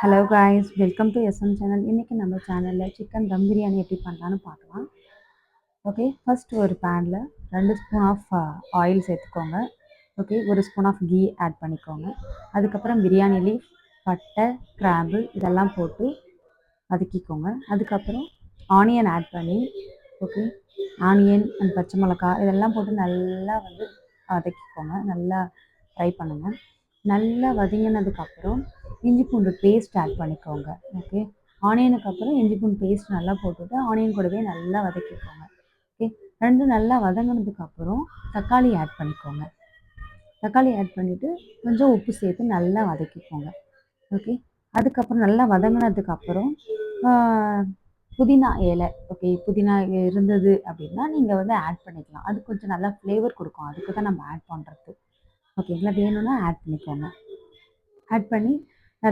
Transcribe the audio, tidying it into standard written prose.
Hello guys, welcome to SM channel. இன்றைக்கி நம்ம சேனலில் சிக்கன் தம் பிரியாணி எப்படி பண்ணலான்னு பார்க்கலாம். ஓகே, ஃபர்ஸ்ட் ஒரு பேனில் 2 ஸ்பூன் ஆஃப் ஆயில் சேர்த்துக்கோங்க. Okay, 1 spoon of ghee add பண்ணிக்கோங்க. அதுக்கப்புறம் பிரியாணி லீஃப், பட்டை, கிராம்பு இதெல்லாம் போட்டு வதக்கிக்கோங்க. அதுக்கப்புறம் ஆனியன் ஆட் பண்ணி, ஓகே, ஆனியன் அண்ட் பச்சை மிளகாய் இதெல்லாம் போட்டு நல்லா வதக்கிக்கோங்க. நல்லா ஃப்ரை பண்ணுங்கள். நல்லா வதங்கினதுக்கப்புறம் இஞ்சி பூண்டு பேஸ்ட் ஆட் பண்ணிக்கோங்க. ஓகே, ஆனியனுக்கு அப்புறம் இஞ்சி பூண்டு பேஸ்ட் நல்லா போட்டுவிட்டு ஆனியன் கூடவே நல்லா வதக்கிக்கோங்க. ஓகே, ரெண்டும் நல்லா வதங்கினதுக்கப்புறம் தக்காளி ஆட் பண்ணிக்கோங்க. தக்காளி ஆட் பண்ணிவிட்டு கொஞ்சம் உப்பு சேர்த்து நல்லா வதக்கிக்கோங்க. ஓகே, அதுக்கப்புறம் நல்லா வதங்கினதுக்கப்புறம் புதினா இலை, ஓகே, புதினா இருந்தது அப்படின்னா நீங்கள் ஆட் பண்ணிக்கலாம். அது கொஞ்சம் நல்லா ஃப்ளேவர் கொடுக்கும், அதுக்கு தான் நம்ம ஆட் பண்ணுறது. ஓகேங்களா, வேணும்னா ஆட் பண்ணிக்கோங்க. ஆட் பண்ணி